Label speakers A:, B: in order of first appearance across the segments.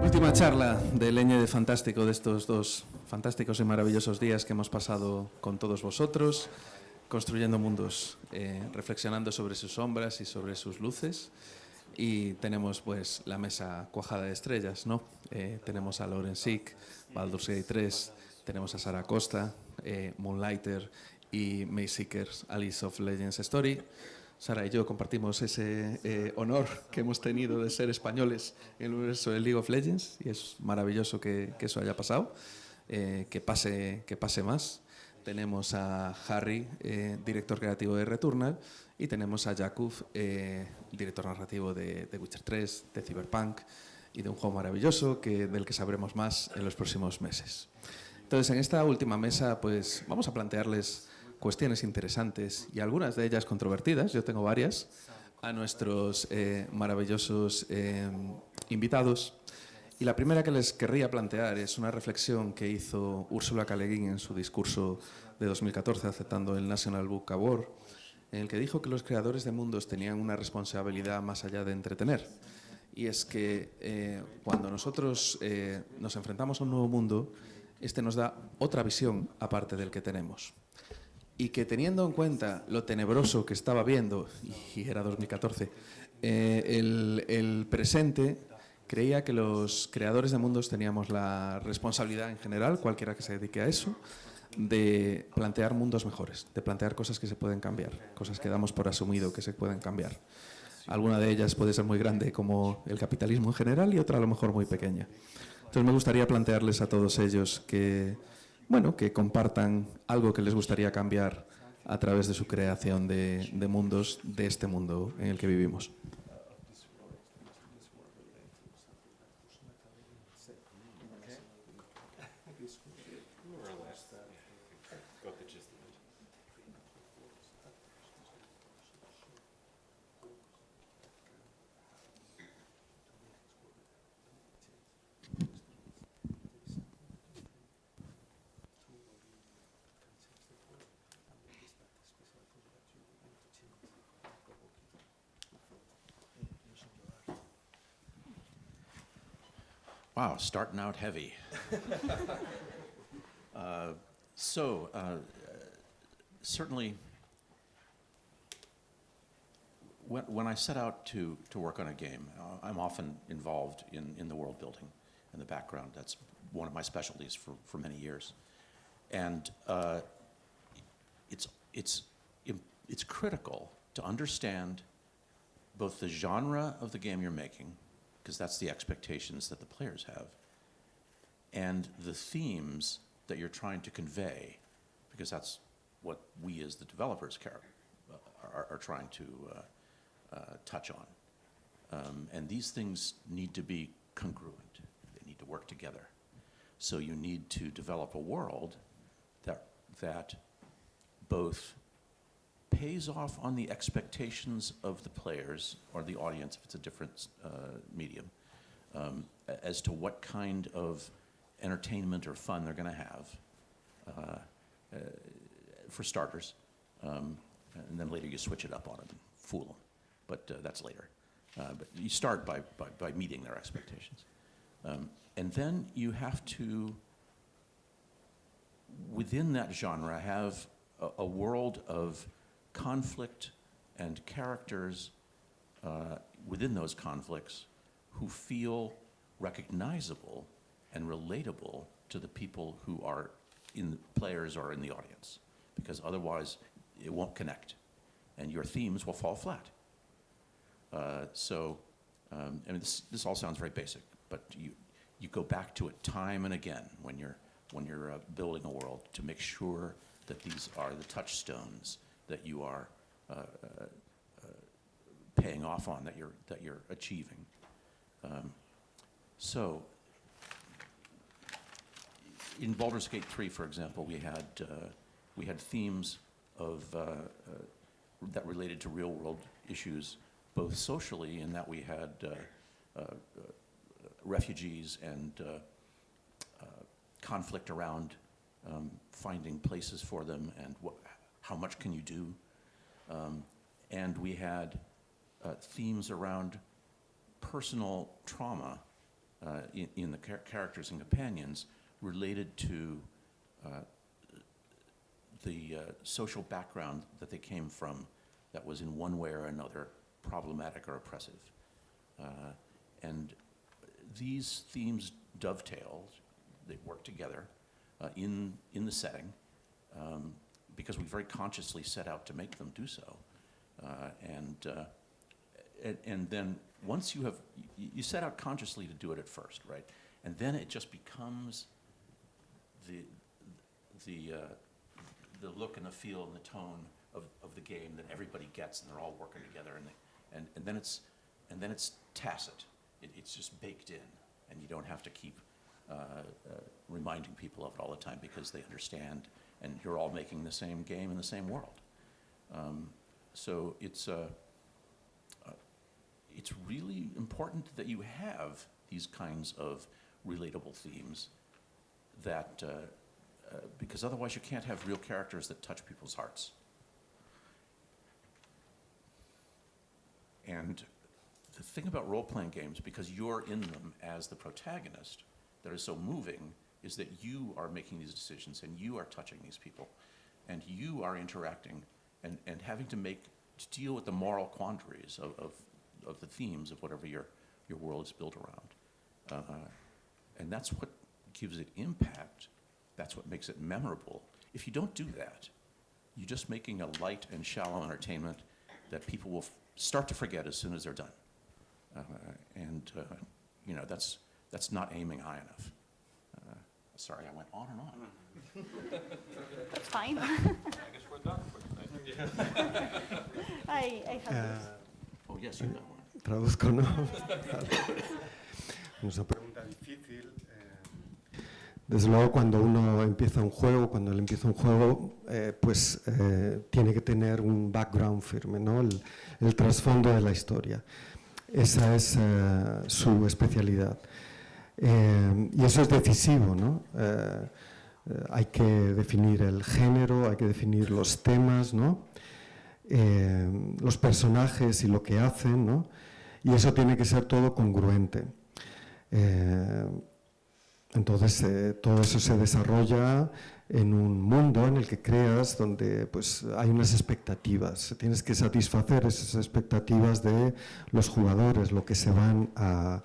A: Última charla de Leñe de Fantástico de estos dos fantásticos y maravillosos días que hemos pasado con todos vosotros, construyendo mundos, reflexionando sobre sus sombras y sobre sus luces. Y tenemos pues la mesa cuajada de estrellas, ¿no? Tenemos a Lauren Sick, Baldur's Gate 3, tenemos a Sara Costa, Moonlighter y May Seekers, Alice of Legends Story. Sara y yo compartimos ese honor que hemos tenido de ser españoles en el universo de League of Legends y es maravilloso que eso haya pasado, que pase más. Tenemos a Harry, director creativo de Returnal, y tenemos a Jakub, director narrativo de The Witcher 3, de Cyberpunk y de un juego maravilloso del que sabremos más en los próximos meses. Entonces, en esta última mesa, pues vamos a plantearles cuestiones interesantes y algunas de ellas controvertidas, yo tengo varias, a nuestros maravillosos invitados. Y la primera que les querría plantear es una reflexión que hizo Ursula K. Le Guin en su discurso de 2014 aceptando el National Book Award, en el que dijo que los creadores de mundos tenían una responsabilidad más allá de entretener. Y es que cuando nosotros nos enfrentamos a un nuevo mundo, este nos da otra visión aparte del que tenemos. Y que teniendo en cuenta lo tenebroso que estaba viendo, y era 2014, el presente, creía que los creadores de mundos teníamos la responsabilidad en general, cualquiera que se dedique a eso, de plantear mundos mejores, de plantear cosas que se pueden cambiar, cosas que damos por asumido que se pueden cambiar. Alguna de ellas puede ser muy grande, como el capitalismo en general, y otra a lo mejor muy pequeña. Entonces me gustaría plantearles a todos ellos que compartan algo que les gustaría cambiar a través de su creación de mundos, de este mundo en el que vivimos.
B: Wow, starting out heavy. Certainly, when I set out to work on a game, I'm often involved in the world building and the background. That's one of my specialties for many years. And it's critical to understand both the genre of the game you're making, because that's the expectations that the players have, and the themes that you're trying to convey, because that's what we as the developers are trying to touch on. And these things need to be congruent. They need to work together. So you need to develop a world that both pays off on the expectations of the players or the audience, if it's a different medium, as to what kind of entertainment or fun they're going to have, for starters. And then later you switch it up on them and fool them. But that's later. But you start by meeting their expectations. And then you have to, within that genre, have a world of conflict and characters within those conflicts who feel recognizable and relatable to the people who are in the players or in the audience, because otherwise it won't connect and your themes will fall flat. I mean, this all sounds very basic, but you go back to it time and again when you're building a world to make sure that these are the touchstones that you are paying off on, that you're achieving. So, in Baldur's Gate 3, for example, we had themes of that related to real-world issues, both socially, in that we had refugees and conflict around finding places for them and how much can you do. And we had themes around personal trauma in the characters and companions related to the social background that they came from that was in one way or another problematic or oppressive. And these themes dovetail, they work together in the setting because we very consciously set out to make them do so. And then once you set out consciously to do it at first, right? And then it just becomes the look and the feel and the tone of the game that everybody gets, and they're all working together, and then it's tacit. It's just baked in, and you don't have to keep reminding people of it all the time because they understand, and you're all making the same game in the same world. So it's really important that you have these kinds of relatable themes that, because otherwise you can't have real characters that touch people's hearts. And the thing about role-playing games, because you're in them as the protagonist, that is so moving, is that you are making these decisions and you are touching these people and you are interacting and having to deal with the moral quandaries of the themes of whatever your world is built around. And that's what gives it impact. That's what makes it memorable. If you don't do that, you're just making a light and shallow entertainment that people will start to forget as soon as they're done. You know, that's not aiming high enough. Sorry, I went on and on.
C: That's fine.
D: I guess we're done for tonight.
C: I have this.
B: Oh, yes, you got one.
E: Traduzco, ¿no? Es una pregunta difícil. Desde luego, cuando uno empieza un juego, pues tiene que tener un background firme, ¿no? El trasfondo de la historia. Esa es su especialidad. Y eso es decisivo, ¿no? Hay que definir el género, hay que definir los temas, ¿no? Los personajes y lo que hacen, ¿no? Y eso tiene que ser todo congruente. Entonces, todo eso se desarrolla en un mundo en el que creas, donde pues, hay unas expectativas. Tienes que satisfacer esas expectativas de los jugadores, lo que se van a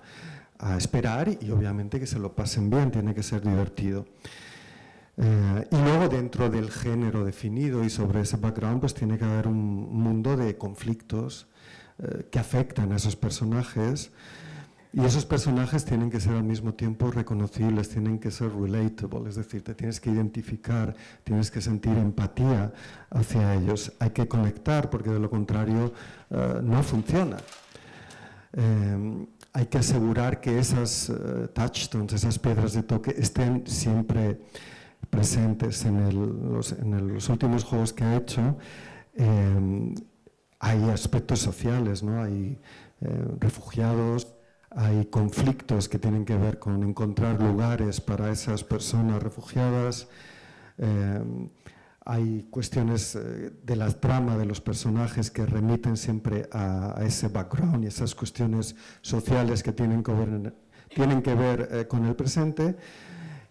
E: esperar y obviamente que se lo pasen bien, tiene que ser divertido. Y luego dentro del género definido y sobre ese background pues tiene que haber un mundo de conflictos que afectan a esos personajes y esos personajes tienen que ser al mismo tiempo reconocibles, tienen que ser relatable, es decir, te tienes que identificar, tienes que sentir empatía hacia ellos, hay que conectar porque de lo contrario no funciona. Hay que asegurar que esas touchstones, esas piedras de toque estén siempre presentes. En los últimos juegos que he hecho hay aspectos sociales, ¿no? Hay refugiados, hay conflictos que tienen que ver con encontrar lugares para esas personas refugiadas, hay cuestiones de la trama de los personajes que remiten siempre a ese background y esas cuestiones sociales que tienen que ver con el presente.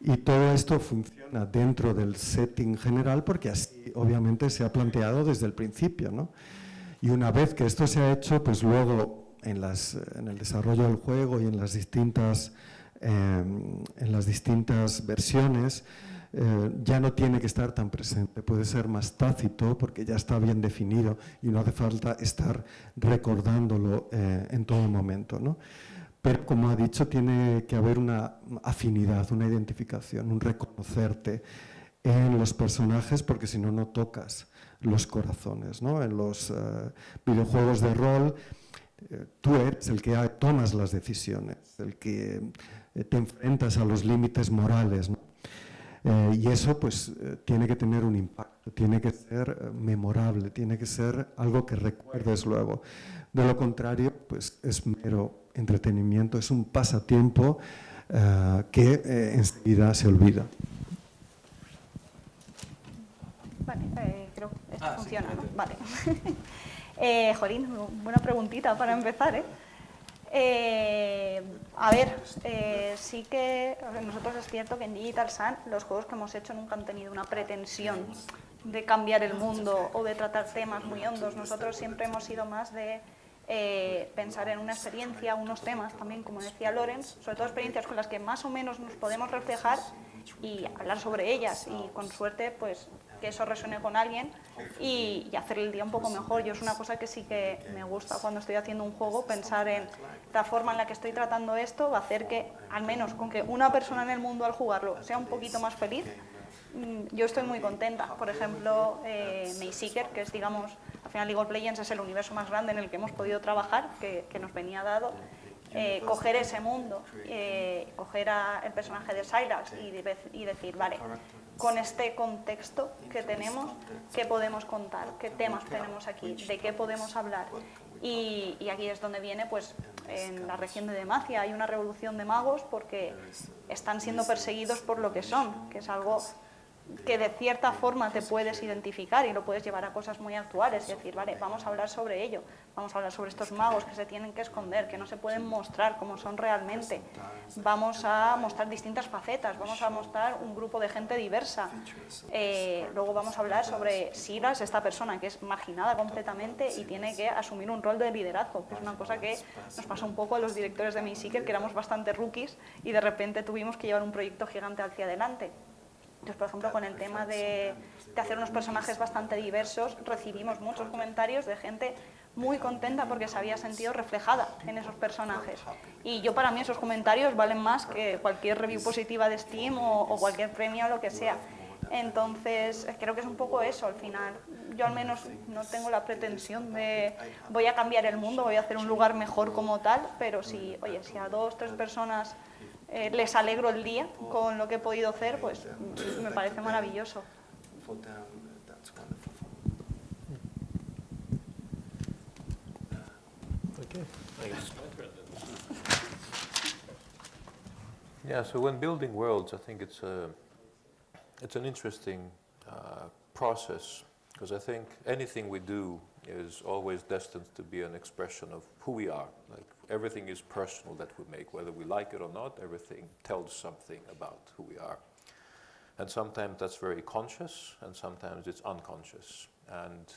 E: Y todo esto funciona dentro del setting general porque así obviamente se ha planteado desde el principio, ¿no? Y una vez que esto se ha hecho, pues luego en el desarrollo del juego y en las distintas versiones ya no tiene que estar tan presente, puede ser más tácito porque ya está bien definido y no hace falta estar recordándolo en todo momento, ¿no? Pero, como ha dicho, tiene que haber una afinidad, una identificación, un reconocerte en los personajes, porque si no, no tocas los corazones, ¿no? En los videojuegos de rol, tú eres el que tomas las decisiones, el que te enfrentas a los límites morales, ¿no? Y eso, pues, tiene que tener un impacto, tiene que ser memorable, tiene que ser algo que recuerdes luego. De lo contrario, pues, es mero entretenimiento, es un pasatiempo que enseguida se olvida.
C: Vale, creo que esto funciona,
A: sí,
C: ¿no? Vale. Jolín, buena preguntita para empezar, A ver, sí que nosotros es cierto que en Digital Sun los juegos que hemos hecho nunca han tenido una pretensión de cambiar el mundo o de tratar temas muy hondos. Nosotros siempre hemos sido más de pensar en una experiencia, unos temas también, como decía Lorenz, sobre todo experiencias con las que más o menos nos podemos reflejar y hablar sobre ellas y con suerte pues que eso resuene con alguien y hacer el día un poco mejor. Yo es una cosa que sí que me gusta cuando estoy haciendo un juego, pensar en la forma en la que estoy tratando esto va a hacer que, al menos con que una persona en el mundo al jugarlo sea un poquito más feliz, yo estoy muy contenta. Por ejemplo, Mayseeker, que es, digamos, al final League of Legends es el universo más grande en el que hemos podido trabajar, que nos venía dado. Coger ese mundo, coger el personaje de Sylas y decir, vale, con este contexto que tenemos, ¿qué podemos contar? ¿Qué temas tenemos aquí? ¿De qué podemos hablar? Y aquí es donde viene, pues, en la región de Demacia hay una revolución de magos porque están siendo perseguidos por lo que son, que es algo que de cierta forma te puedes identificar y lo puedes llevar a cosas muy actuales, es decir, vale, vamos a hablar sobre ello, vamos a hablar sobre estos magos que se tienen que esconder, que no se pueden mostrar como son realmente, vamos a mostrar distintas facetas, vamos a mostrar un grupo de gente diversa, luego vamos a hablar sobre Sylas, esta persona que es marginada completamente y tiene que asumir un rol de liderazgo, que es una cosa que nos pasó un poco a los directores de Mayseeker, que éramos bastante rookies y de repente tuvimos que llevar un proyecto gigante hacia adelante. Entonces, por ejemplo, con el tema de hacer unos personajes bastante diversos, recibimos muchos comentarios de gente muy contenta porque se había sentido reflejada en esos personajes. Y yo, para mí, esos comentarios valen más que cualquier review positiva de Steam o cualquier premio o lo que sea. Entonces, creo que es un poco eso, al final. Yo al menos no tengo la pretensión de voy a cambiar el mundo, voy a hacer un lugar mejor como tal, pero si, oye, si a 2 o 3 personas les alegro el día con lo que he podido hacer, pues me parece maravilloso.
D: Yeah, so when building worlds, I think it's an interesting process, because I think anything we do is always destined to be an expression of who we are. Like everything is personal that we make, whether we like it or not. Everything tells something about who we are, and sometimes that's very conscious, and sometimes it's unconscious. And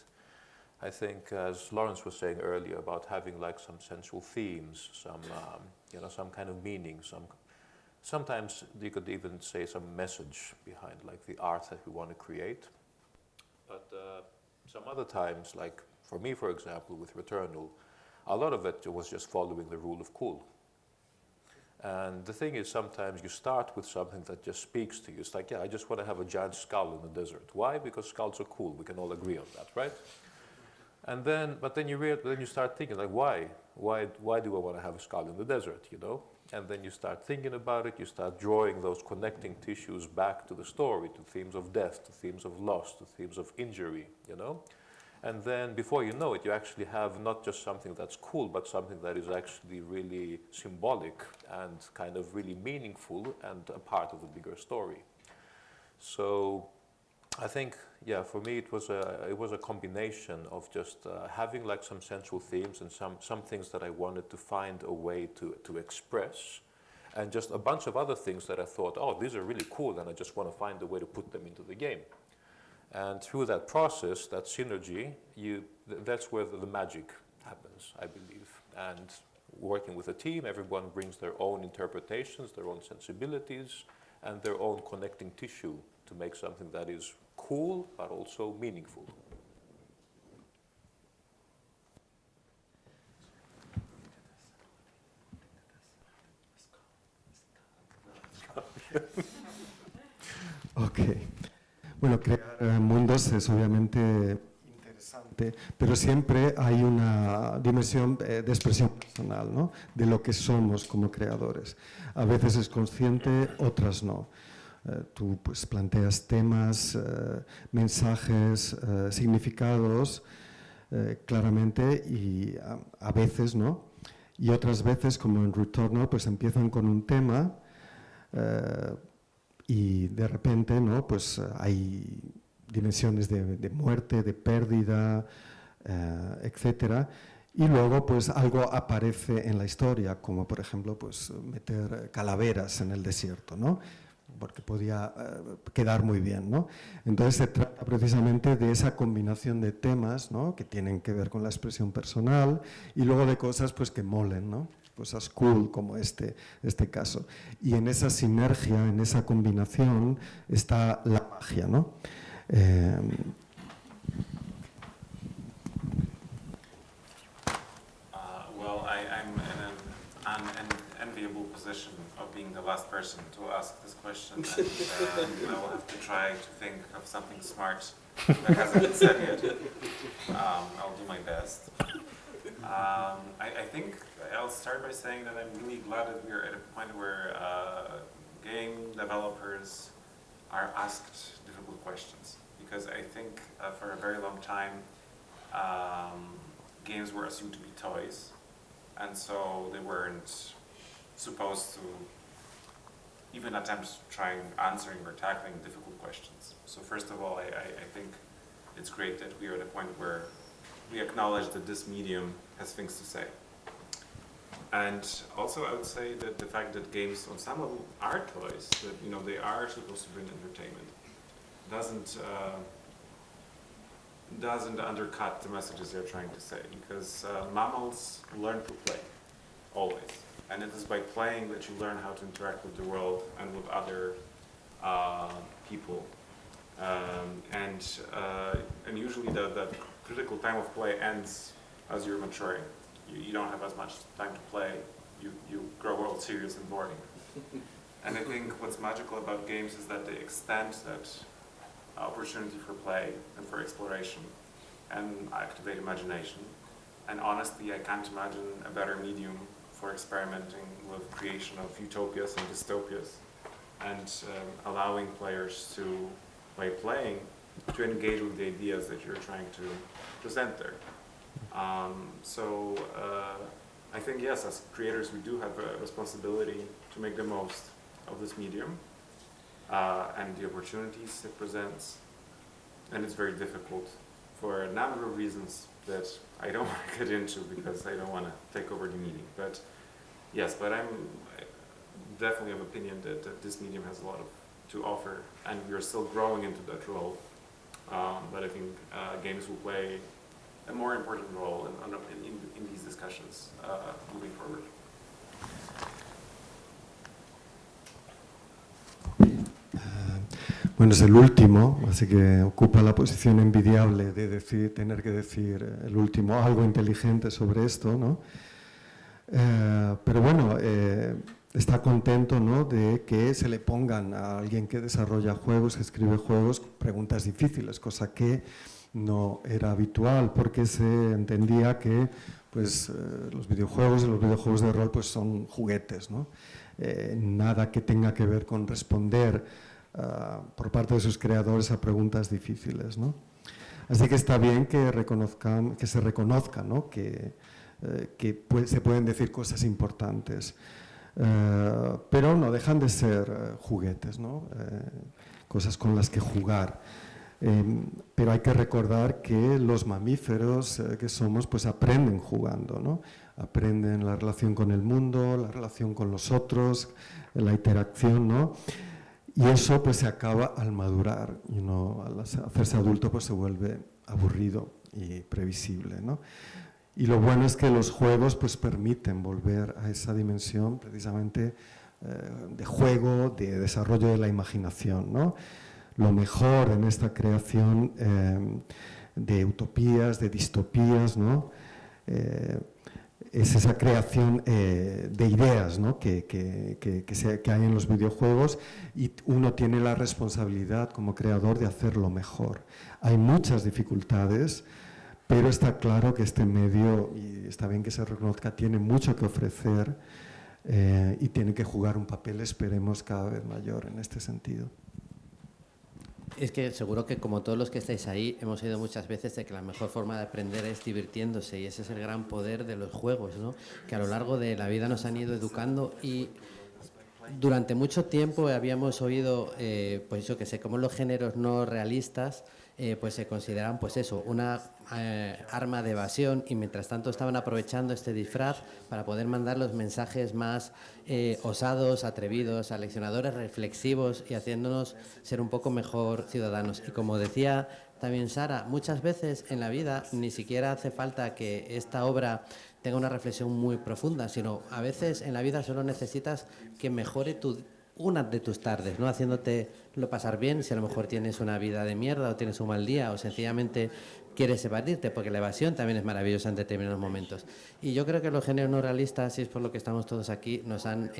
D: I think, as Lawrence was saying earlier, about having like some sensual themes, some some kind of meaning, sometimes you could even say some message behind like the art that we want to create. But some other times, like for me, for example, with Returnal, a lot of it was just following the rule of cool. And the thing is, sometimes you start with something that just speaks to you. It's like, yeah, I just want to have a giant skull in the desert. Why? Because skulls are cool. We can all agree on that, right? And then, but then you start thinking, like, why? Why do I want to have a skull in the desert, you know? And then you start thinking about it, you start drawing those connecting tissues back to the story, to themes of death, to themes of loss, to themes of injury, you know? And then before you know it, you actually have not just something that's cool, but something that is actually really symbolic and kind of really meaningful and a part of the bigger story. So I think, yeah, for me it was a combination of just having like some sensual themes and some things that I wanted to find a way to express, and just a bunch of other things that I thought, oh, these are really cool, and I just want to find a way to put them into the game. And through that process, that synergy, that's where the magic happens, I believe. And working with a team, everyone brings their own interpretations, their own sensibilities, and their own connecting tissue to make something that is cool, but also meaningful.
E: Ok. Bueno, crear mundos es obviamente interesante, pero siempre hay una dimensión de expresión personal, ¿no? De lo que somos como creadores. A veces es consciente, otras no. Tú pues planteas temas, mensajes, significados claramente y a veces no. Y otras veces, como en Returnal, pues empiezan con un tema y de repente, ¿no? Pues hay dimensiones de muerte, de pérdida, etcétera, Y luego pues algo aparece en la historia, como por ejemplo pues meter calaveras en el desierto, ¿no? Porque podía quedar muy bien, ¿no? Entonces se trata precisamente de esa combinación de temas, ¿no? Que tienen que ver con la expresión personal y luego de cosas pues que molen, ¿no? Cosas cool como este caso. Y en esa sinergia, en esa combinación está la magia, ¿no?
F: Well, I'm in an unenviable position of being the last person to ask this question, and I will have to try to think of something smart that hasn't been said yet. I'll do my best. I think I'll start by saying that I'm really glad that we're at a point where game developers are asked difficult questions, because I think for a very long time games were assumed to be toys, and so they weren't supposed to even attempt trying answering or tackling difficult questions. So first of all, I think it's great that we are at a point where we acknowledge that this medium has things to say. And also I would say that the fact that games on some level are toys, that they are supposed to bring entertainment, doesn't undercut the messages they're trying to say, because mammals learn to play, always. And it is by playing that you learn how to interact with the world and with other people. And usually the critical time of play ends as you're maturing. You don't have as much time to play. You grow all serious and boring. And I think what's magical about games is that they extend that opportunity for play and for exploration and activate imagination. And honestly, I can't imagine a better medium for experimenting with creation of utopias and dystopias, and allowing players to, by playing, to engage with the ideas that you're trying to present there. I think, yes, as creators, we do have a responsibility to make the most of this medium and the opportunities it presents. And it's very difficult for a number of reasons that I don't want to get into because I don't want to take over the meeting. But yes, I'm definitely of opinion that this medium has a lot to offer, and we are still growing into that role. But I think games will play a more important role in these discussions moving forward.
E: Bueno, es el último, así que ocupa la posición envidiable de tener que decir el último algo inteligente sobre esto, ¿no? Pero bueno, está contento, ¿no?, de que se le pongan a alguien que desarrolla juegos, que escribe juegos, preguntas difíciles, cosa que no era habitual, porque se entendía que pues, los videojuegos y los videojuegos de rol pues, son juguetes, ¿no? Nada que tenga que ver con responder por parte de sus creadores a preguntas difíciles, ¿no? Así que está bien que se reconozca, ¿no?, que se pueden decir cosas importantes, pero no dejan de ser juguetes, ¿no? Cosas con las que jugar. Pero hay que recordar que los mamíferos que somos pues aprenden jugando, ¿no? Aprenden la relación con el mundo, la relación con los otros, la interacción, ¿no? Y eso pues se acaba al madurar, y al hacerse adulto pues se vuelve aburrido y previsible, ¿no? Y lo bueno es que los juegos pues permiten volver a esa dimensión precisamente de juego, de desarrollo de la imaginación, ¿no? Lo mejor en esta creación de utopías, de distopías, ¿no? Es esa creación de ideas, ¿no?, que hay en los videojuegos, y uno tiene la responsabilidad como creador de hacerlo mejor. Hay muchas dificultades, pero está claro que este medio, y está bien que se reconozca, tiene mucho que ofrecer y tiene que jugar un papel, esperemos, cada vez mayor en este sentido.
G: Es que seguro que, como todos los que estáis ahí, hemos oído muchas veces de que la mejor forma de aprender es divirtiéndose, y ese es el gran poder de los juegos, ¿no? Que a lo largo de la vida nos han ido educando y durante mucho tiempo habíamos oído, pues yo que sé, como los géneros no realistas, pues se consideran, pues eso, una arma de evasión, y mientras tanto estaban aprovechando este disfraz para poder mandar los mensajes más osados, atrevidos, aleccionadores, reflexivos, y haciéndonos ser un poco mejor ciudadanos. Y como decía también Sara, muchas veces en la vida ni siquiera hace falta que esta obra tenga una reflexión muy profunda, sino a veces en la vida solo necesitas que mejore una de tus tardes, ¿no? Haciéndote lo pasar bien, si a lo mejor tienes una vida de mierda o tienes un mal día o sencillamente quieres evadirte, porque la evasión también es maravillosa en determinados momentos. Y yo creo que los géneros no realistas, y es por lo que estamos todos aquí, nos han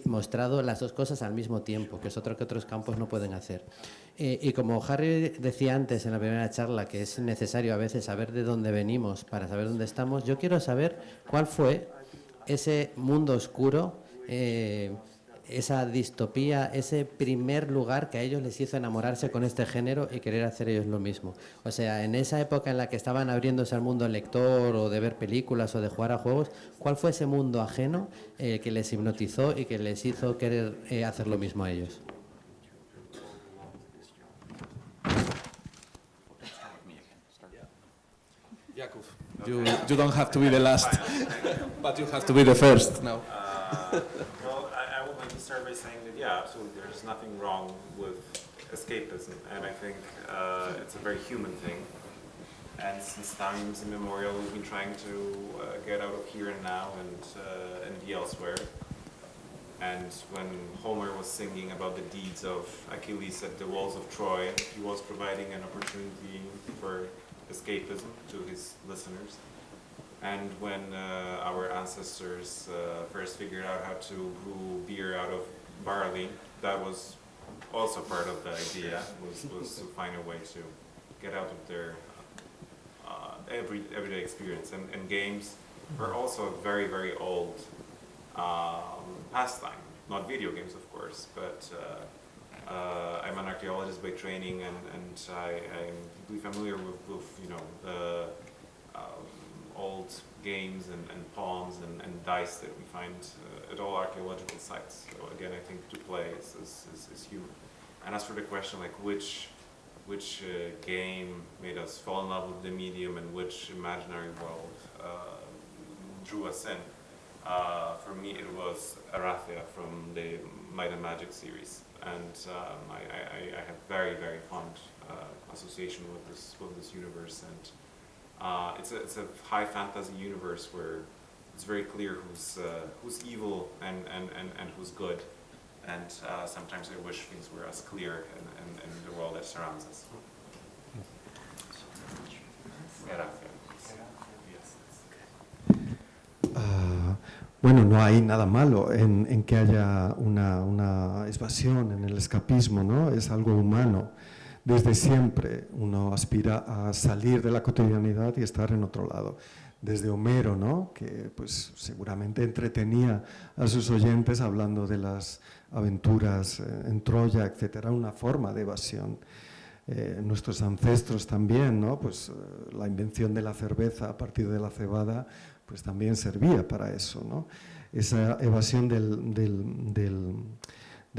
G: mostrado las dos cosas al mismo tiempo, que es otro que otros campos no pueden hacer. Y como Harry decía antes en la primera charla, que es necesario a veces saber de dónde venimos para saber dónde estamos, yo quiero saber cuál fue ese mundo oscuro, esa distopía, ese primer lugar que a ellos les hizo enamorarse con este género y querer hacer ellos lo mismo. O sea, en esa época en la que estaban abriéndose al mundo lector o de ver películas o de jugar a juegos, ¿cuál fue ese mundo ajeno que les hipnotizó y que les hizo querer hacer lo mismo a ellos?
A: Jakub, you don't have to be the last, but you have to be the first now.
F: Well, I would like to start by saying that, yeah, absolutely, there's nothing wrong with escapism, and I think it's a very human thing. And since times immemorial, we've been trying to get out of here and now and be elsewhere. And when Homer was singing about the deeds of Achilles at the walls of Troy, he was providing an opportunity for escapism to his listeners. And when our ancestors first figured out how to brew beer out of barley, that was also part of the idea, was to find a way to get out of their everyday experience. And games were also a very, very old pastime. Not video games, of course, but I'm an archaeologist by training, and I'm deeply familiar with you know, old games and palms and dice that we find at all archaeological sites. So again, I think to play is human. And as for the question, like which game made us fall in love with the medium and which imaginary world drew us in, for me it was Arathia from the Might and Magic series. And I have very, very fond association with this universe, and it's a high fantasy universe where it's very clear who's evil and who's good, and sometimes I wish things were as clear in the world that surrounds us.
E: Bueno, no hay nada malo en que haya una evasión en el escapismo, ¿no? Es algo humano. Desde siempre uno aspira a salir de la cotidianidad y estar en otro lado. Desde Homero, ¿no? Que pues seguramente entretenía a sus oyentes hablando de las aventuras en Troya, etcétera, una forma de evasión. Nuestros ancestros también, ¿no? Pues la invención de la cerveza a partir de la cebada pues también servía para eso, ¿no? Esa evasión de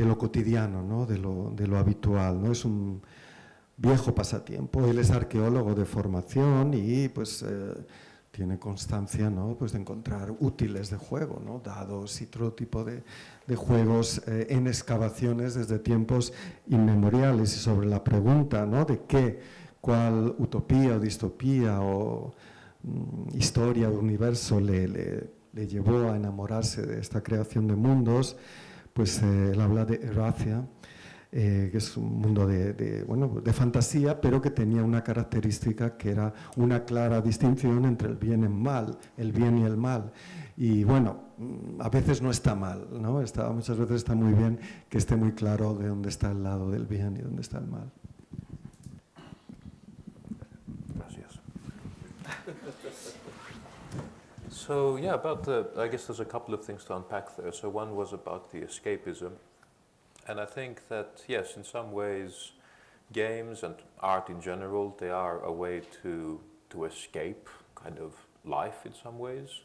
E: lo cotidiano, ¿no? de lo habitual, ¿no? Es un viejo pasatiempo. Él es arqueólogo de formación y pues tiene constancia, ¿no? Pues de encontrar útiles de juego, ¿no? Dados y todo tipo de juegos en excavaciones desde tiempos inmemoriales. Y sobre la pregunta, ¿no? de cuál utopía o distopía o historia o universo le llevó a enamorarse de esta creación de mundos, pues él habla de Erathia, que es un mundo de fantasía, pero que tenía una característica que era una clara distinción entre el bien y el mal. Y bueno, a veces no está mal, ¿no? Muchas veces está muy bien que esté muy claro de dónde está el lado del bien y dónde está el mal.
D: Gracias. So yeah, I guess there's a couple of things to unpack there. So one was about the escapism. And I think that, yes, in some ways, games and art in general, they are a way to escape kind of life in some ways.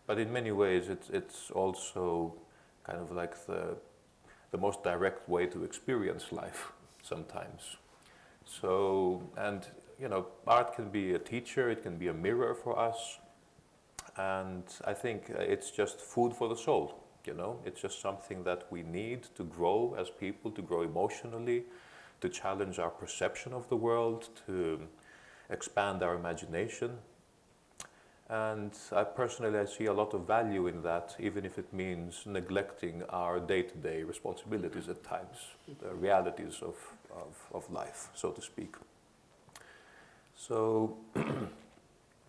D: But in many ways, it's also kind of like the most direct way to experience life sometimes. So, and you know, art can be a teacher, it can be a mirror for us, and I think it's just food for the soul, you know, it's just something that we need to grow as people, to grow emotionally, to challenge our perception of the world, to expand our imagination. And I see a lot of value in that, even if it means neglecting our day-to-day responsibilities at times, the realities of life, so to speak. So,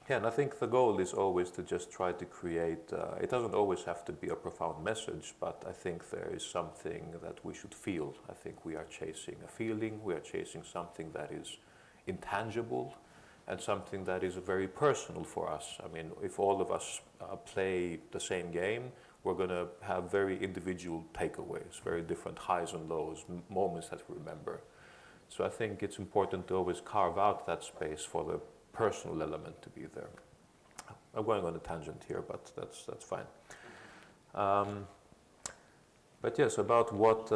D: yeah, and I think the goal is always to just try to create, it doesn't always have to be a profound message, but I think there is something that we should feel. I think we are chasing a feeling, we are chasing something that is intangible, and something that is very personal for us. I mean, if all of us play the same game, we're going to have very individual takeaways, very different highs and lows, moments that we remember. So I think it's important to always carve out that space for the personal element to be there. I'm going on a tangent here, but that's fine. But yes, about what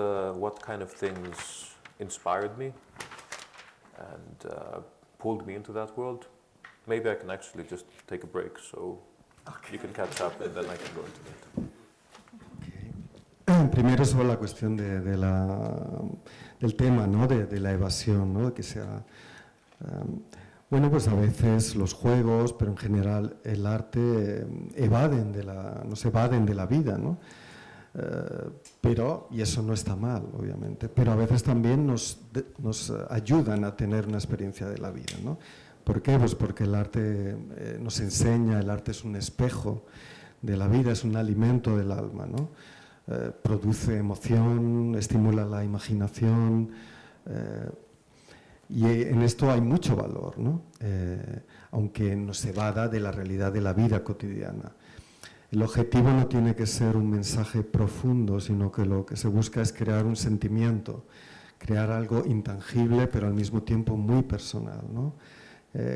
D: kind of things inspired me and pulled me into that world. Maybe I can actually just take a break so you can catch up and then I can go into that.
E: Okay. Primero sobre la cuestión del tema, ¿no? de la evasión, ¿no? Que sea, bueno, pues a veces los juegos, pero en general el arte nos evaden de la vida, ¿no? Pero, y eso no está mal, obviamente, pero a veces también nos ayudan a tener una experiencia de la vida, ¿no? ¿Por qué? Pues porque el arte nos enseña, el arte es un espejo de la vida, es un alimento del alma, ¿no? Produce emoción, estimula la imaginación, y en esto hay mucho valor, ¿no? Aunque nos evada de la realidad de la vida cotidiana. El objetivo no tiene que ser un mensaje profundo, sino que lo que se busca es crear un sentimiento, crear algo intangible, pero al mismo tiempo muy personal, ¿no?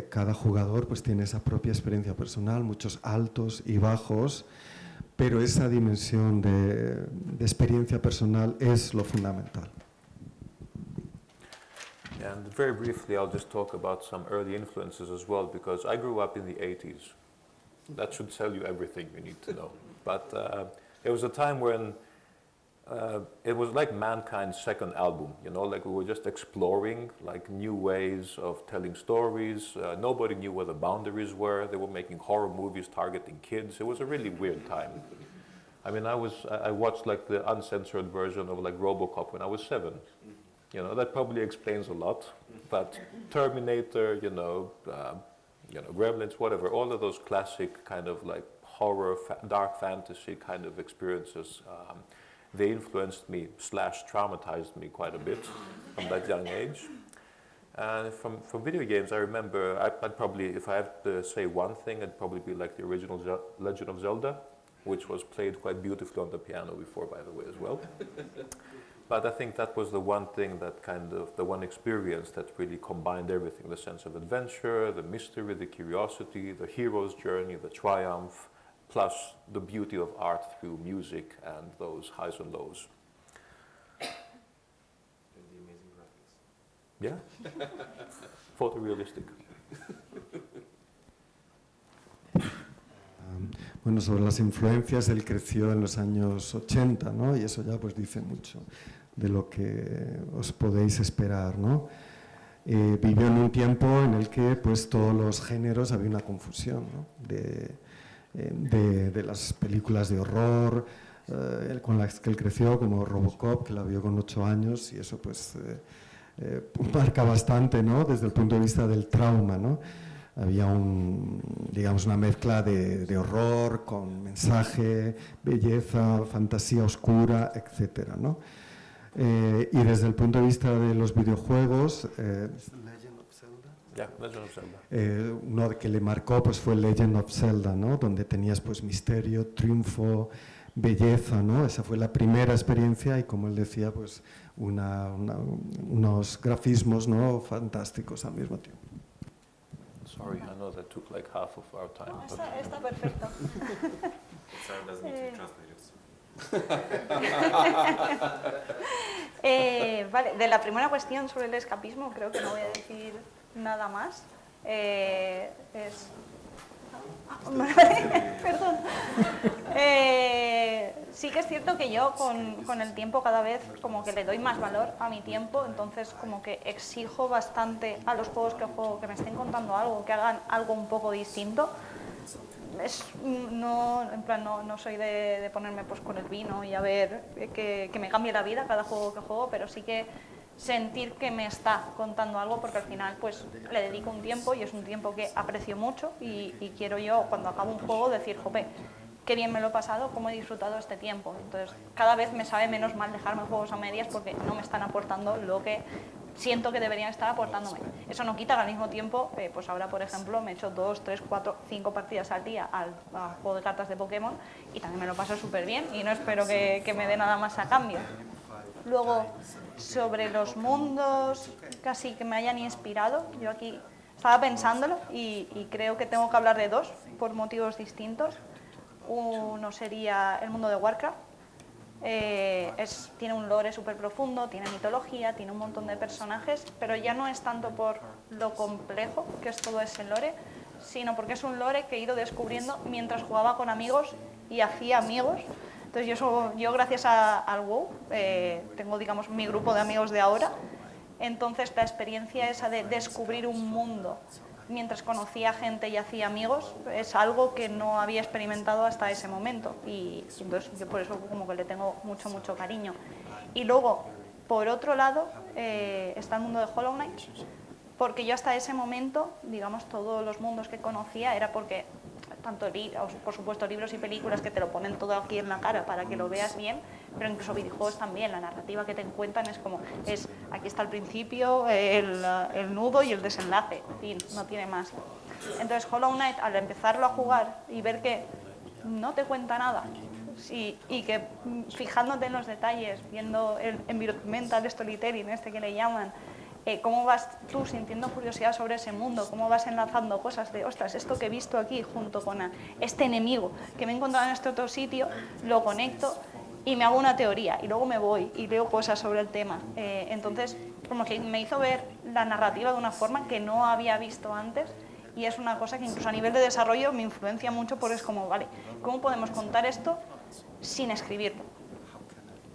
E: Cada jugador pues tiene esa propia experiencia personal, muchos altos y bajos, pero esa dimensión de experiencia personal es lo fundamental.
D: And very briefly, I'll just talk about some early influences as well, because I grew up in the 80s. That should tell you everything you need to know. But it was a time when it was like mankind's second album, you know, like we were just exploring like new ways of telling stories. Nobody knew where the boundaries were. They were making horror movies targeting kids. It was a really weird time. I mean, I watched like the uncensored version of like RoboCop when I was 7. You know, that probably explains a lot. But Terminator, you know, Gremlins, whatever, all of those classic kind of like horror, dark fantasy kind of experiences, they influenced me / traumatized me quite a bit from that young age. And from video games, I remember, I'd probably, if I had to say one thing, it'd probably be like the original Legend of Zelda, which was played quite beautifully on the piano before, by the way, as well. But I think that was the one thing that the one experience that really combined everything, the sense of adventure, the mystery, the curiosity, the hero's journey, the triumph, plus the beauty of art through music and those highs and lows.
F: And the amazing graphics.
D: Yeah, photorealistic.
E: Bueno, sobre las influencias, él creció en los años 80, ¿no? Y eso ya pues dice mucho de lo que os podéis esperar, ¿no? Vivió en un tiempo en el que pues todos los géneros había una confusión, ¿no? de las películas de horror con las que él creció, como Robocop, que la vio con 8 años, y eso pues marca bastante, ¿no? Desde el punto de vista del trauma, ¿no? Había digamos, una mezcla de horror con mensaje, belleza, fantasía oscura, etcétera, ¿no? Y desde el punto de vista de los videojuegos, Legend of Zelda.
D: Yeah, Legend of Zelda.
E: Uno que le marcó pues fue Legend of Zelda, ¿no? Donde tenías pues misterio, triunfo, belleza, ¿no? Esa fue la primera experiencia y, como él decía, pues unos grafismos, ¿no? Fantásticos al mismo tiempo.
D: Sorry, I know that took like half of our time.
C: No, está perfecto.
F: Sarah doesn't need to be translated.
C: Vale, de la primera cuestión sobre el escapismo creo que no voy a decir nada más. Perdón. Sí que es cierto que yo con el tiempo cada vez como que le doy más valor a mi tiempo, entonces como que exijo bastante a los juegos que juego que me estén contando algo, que hagan algo un poco distinto. No soy de ponerme pues con el vino y a ver que me cambie la vida cada juego que juego, pero sí que sentir que me está contando algo, porque al final pues le dedico un tiempo y es un tiempo que aprecio mucho y quiero yo cuando acabo un juego decir, jope, qué bien me lo he pasado, cómo he disfrutado este tiempo. Entonces cada vez me sabe menos mal dejarme juegos a medias porque no me están aportando lo que siento que deberían estar aportándome. Eso no quita que al mismo tiempo, pues ahora por ejemplo me he hecho 2, 3, 4, 5 partidas al día al juego de cartas de Pokémon y también me lo paso súper bien y no espero que me dé nada más a cambio. Luego, sobre los mundos casi que me hayan inspirado, yo aquí estaba pensándolo y creo que tengo que hablar de dos por motivos distintos. Uno sería el mundo de Warcraft. Tiene un lore súper profundo, tiene mitología, tiene un montón de personajes, pero ya no es tanto por lo complejo que es todo ese lore, sino porque es un lore que he ido descubriendo mientras jugaba con amigos y hacía amigos. Entonces yo gracias al WoW tengo, digamos, mi grupo de amigos de ahora. Entonces la experiencia esa de descubrir un mundo mientras conocía gente y hacía amigos es algo que no había experimentado hasta ese momento y entonces yo por eso como que le tengo mucho cariño. Y luego, por otro lado, está el mundo de Hollow Knight, porque yo hasta ese momento, digamos, todos los mundos que conocía era porque tanto por supuesto libros y películas que te lo ponen todo aquí en la cara para que lo veas bien, pero incluso videojuegos también, la narrativa que te cuentan es aquí está el principio, el nudo y el desenlace, fin, no tiene más. Entonces Hollow Knight, al empezarlo a jugar y ver que no te cuenta nada y que fijándote en los detalles, viendo el environmental storytelling que le llaman, cómo vas tú sintiendo curiosidad sobre ese mundo, cómo vas enlazando cosas de, ostras, esto que he visto aquí junto con este enemigo que me he encontrado en este otro sitio, lo conecto y me hago una teoría y luego me voy y leo cosas sobre el tema. Entonces, como que me hizo ver la narrativa de una forma que no había visto antes y es una cosa que incluso a nivel de desarrollo me influencia mucho porque es como, vale, ¿cómo podemos contar esto sin escribirlo?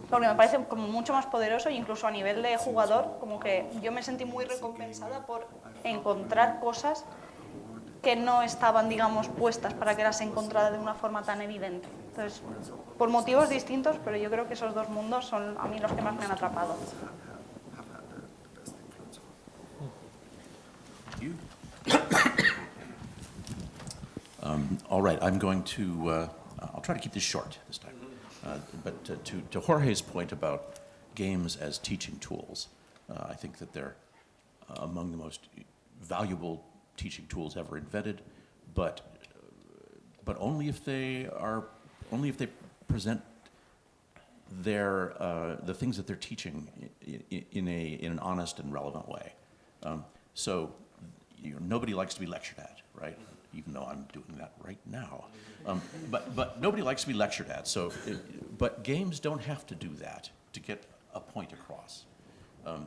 C: Porque me parece como mucho más poderoso e incluso a nivel de jugador, como que yo me sentí muy recompensada por encontrar cosas que no estaban, digamos, puestas para que las encontrara de una forma tan evidente. Entonces, por motivos distintos, pero yo creo que esos dos mundos son a mí los que más me han atrapado.
B: You. All right, I'm going to, I'll try to keep this short this time. But to Jorge's point about games as teaching tools, I think that they're among the most valuable teaching tools ever invented, but only if they present the things that they're teaching in an honest and relevant way. So nobody likes to be lectured at, right? Even though I'm doing that right now. But nobody likes to be lectured at. But games don't have to do that to get a point across. And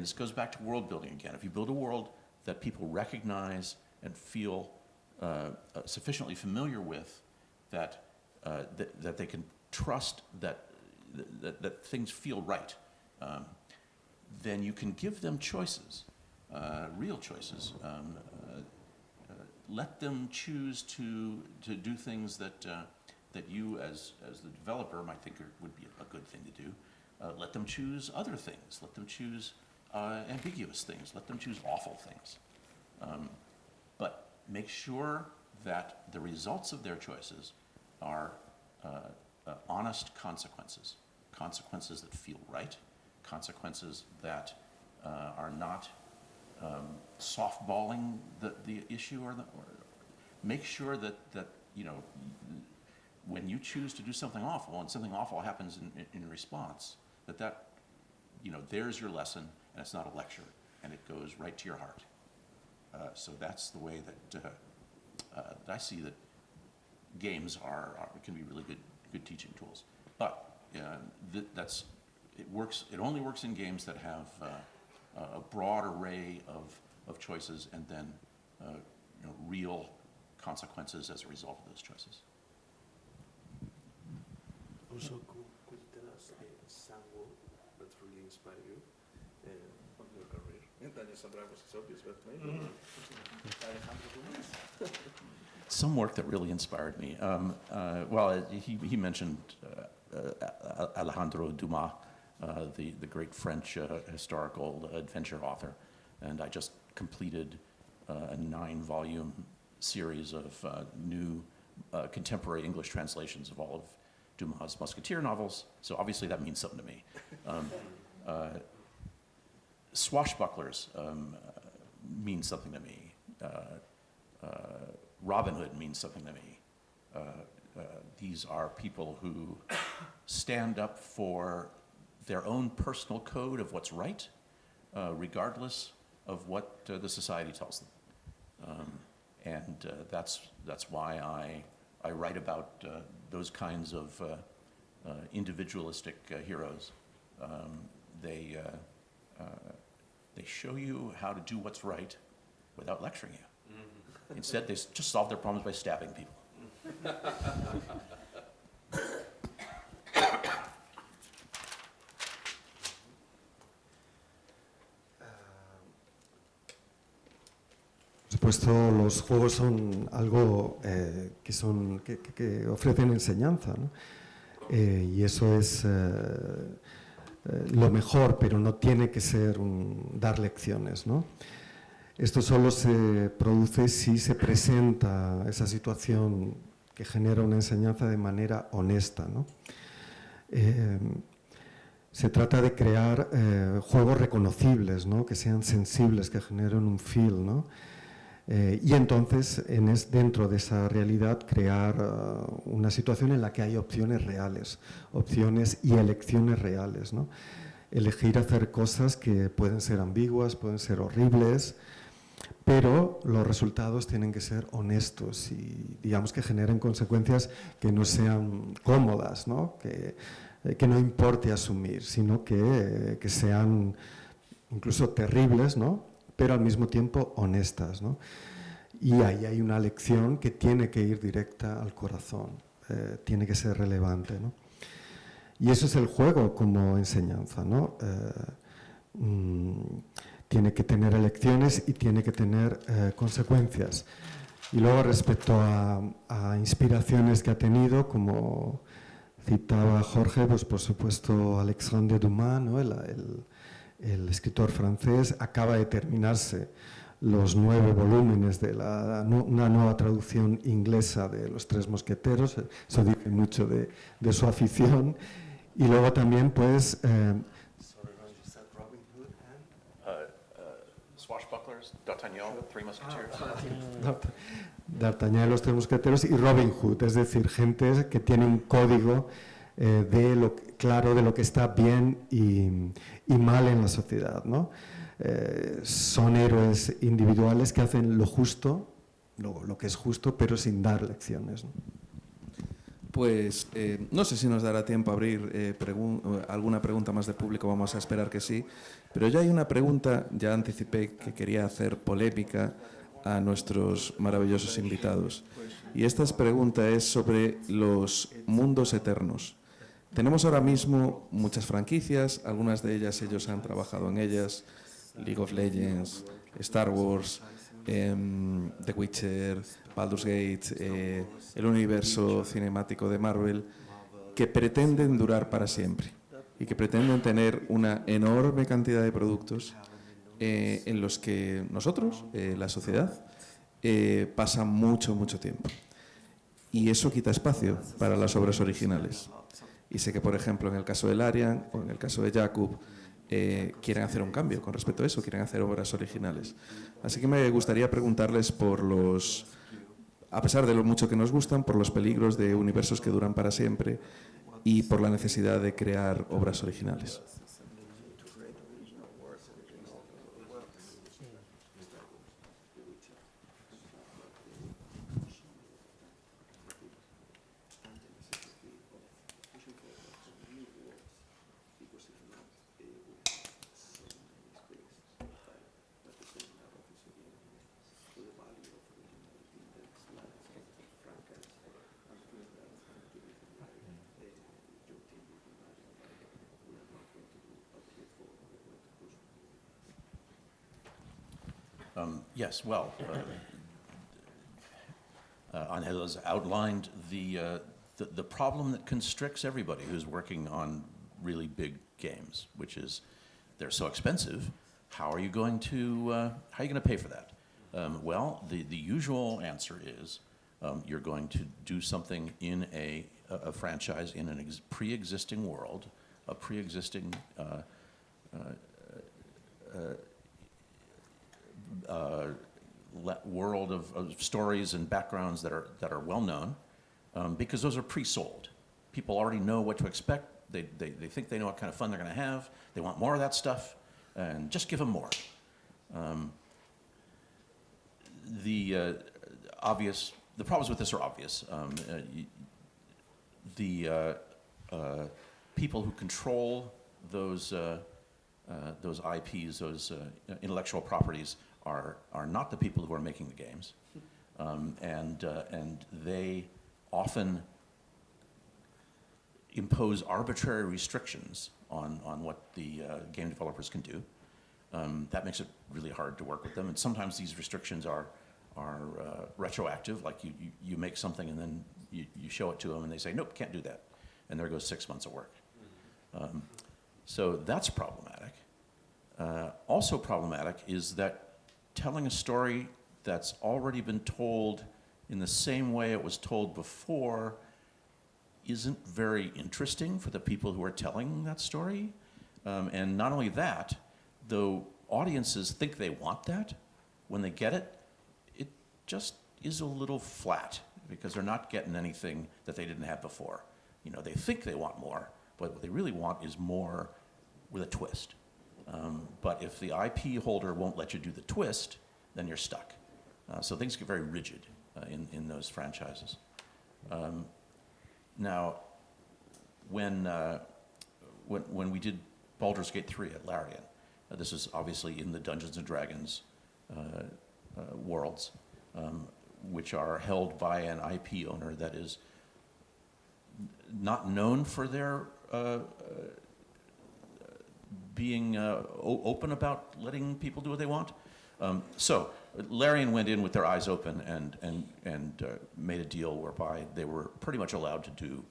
B: this goes back to world building again. If you build a world that people recognize and feel sufficiently familiar with, that they can trust that things feel right, then you can give them choices, real choices. Let them choose to do things that you, as the developer, might think would be a good thing to do. Let them choose other things. Let them choose ambiguous things. Let them choose awful things. But make sure that the results of their choices are honest consequences, consequences that feel right, consequences that are not softballing the issue or make sure that when you choose to do something awful and something awful happens in response, that there's your lesson and it's not a lecture and it goes right to your heart. So that's the way that I see that games can be really good teaching tools. But it only works in games that have a broad array of choices and then real consequences as a result of those choices.
H: Also, could you tell us some work that really inspired you on your career? Daños and Dragons is obvious, but maybe Alejandro Dumas?
B: Some work that really inspired me. He mentioned Alejandro Dumas, the great French historical adventure author, and I just completed a 9-volume series of new contemporary English translations of all of Dumas' Musketeer novels, so obviously that means something to me. Swashbucklers means something to me. Robin Hood means something to me. These are people who stand up for their own personal code of what's right, regardless of what the society tells them. That's why I write about those kinds of individualistic heroes. They show you how to do what's right without lecturing you. Mm-hmm. Instead, they just solve their problems by stabbing people.
E: Por supuesto, los juegos son algo que ofrecen enseñanza, ¿no? Y eso es lo mejor, pero no tiene que ser dar lecciones, ¿no? Esto solo se produce si se presenta esa situación que genera una enseñanza de manera honesta, ¿no? Se trata de crear juegos reconocibles, ¿no? Que sean sensibles, que generen un feel, ¿no? Y entonces, dentro de esa realidad, crear una situación en la que hay opciones reales, opciones y elecciones reales, ¿no? Elegir hacer cosas que pueden ser ambiguas, pueden ser horribles, pero los resultados tienen que ser honestos y, digamos, que generen consecuencias que no sean cómodas, ¿no? Que no importe asumir, sino que sean incluso terribles, ¿no? Pero al mismo tiempo honestas, ¿no? Y ahí hay una lección que tiene que ir directa al corazón, tiene que ser relevante, ¿no? Y eso es el juego como enseñanza, ¿no? Tiene que tener elecciones y tiene que tener consecuencias. Y luego, respecto a inspiraciones que ha tenido, como citaba Jorge, pues por supuesto Alexandre Dumas, ¿no? El escritor francés. Acaba de terminarse los 9 volúmenes de una nueva traducción inglesa de Los Tres Mosqueteros, eso dice mucho de su afición. Y luego también, pues...
B: Swashbucklers, D'Artagnan, Three Musketeers.
E: D'Artagnan y los Tres Mosqueteros y Robin Hood, es decir, gente que tiene un código claro de lo que está bien y mal en la sociedad, ¿no? Son héroes individuales que hacen lo justo, lo que es justo, pero sin dar lecciones, ¿no?
A: Pues no sé si nos dará tiempo a abrir alguna pregunta más de público, vamos a esperar que sí, pero ya hay una pregunta, ya anticipé que quería hacer polémica a nuestros maravillosos invitados, y esta pregunta es sobre los mundos eternos. Tenemos ahora mismo muchas franquicias, algunas de ellas ellos han trabajado en ellas, League of Legends, Star Wars, The Witcher, Baldur's Gate, el universo cinemático de Marvel, que pretenden durar para siempre y que pretenden tener una enorme cantidad de productos en los que nosotros, la sociedad, pasa mucho tiempo. Y eso quita espacio para las obras originales. Y sé que, por ejemplo, en el caso de Larian o en el caso de Jakub, quieren hacer un cambio con respecto a eso, quieren hacer obras originales. Así que me gustaría preguntarles a pesar de lo mucho que nos gustan, por los peligros de universos que duran para siempre y por la necesidad de crear obras originales.
B: Yes, well, Angel has outlined the problem that constricts everybody who's working on really big games, which is they're so expensive. How are you going to pay for that? Well, the usual answer is you're going to do something in a franchise in a pre-existing world, a pre-existing world of stories and backgrounds that are well known, because those are pre-sold. People already know what to expect. They think they know what kind of fun they're going to have. They want more of that stuff, and just give them more. The problems with this are obvious. The people who control those IPs, those intellectual properties, are not the people who are making the games, and they often impose arbitrary restrictions on what the game developers can do. That makes it really hard to work with them, and sometimes these restrictions are retroactive, like you make something and then you show it to them and they say, nope, can't do that. And there goes 6 months of work. So that's problematic. Also problematic is that telling a story that's already been told in the same way it was told before isn't very interesting for the people who are telling that story. And not only that, though audiences think they want that, when they get it, it just is a little flat because they're not getting anything that they didn't have before. You know, they think they want more, but what they really want is more with a twist. But if the IP holder won't let you do the twist, then you're stuck. So things get very rigid in those franchises. Now, when we did Baldur's Gate 3 at Larian, this is obviously in the Dungeons & Dragons worlds, which are held by an IP owner that is not known for their being open about letting people do what they want. So Larian went in with their eyes open and made a deal whereby they were pretty much allowed to do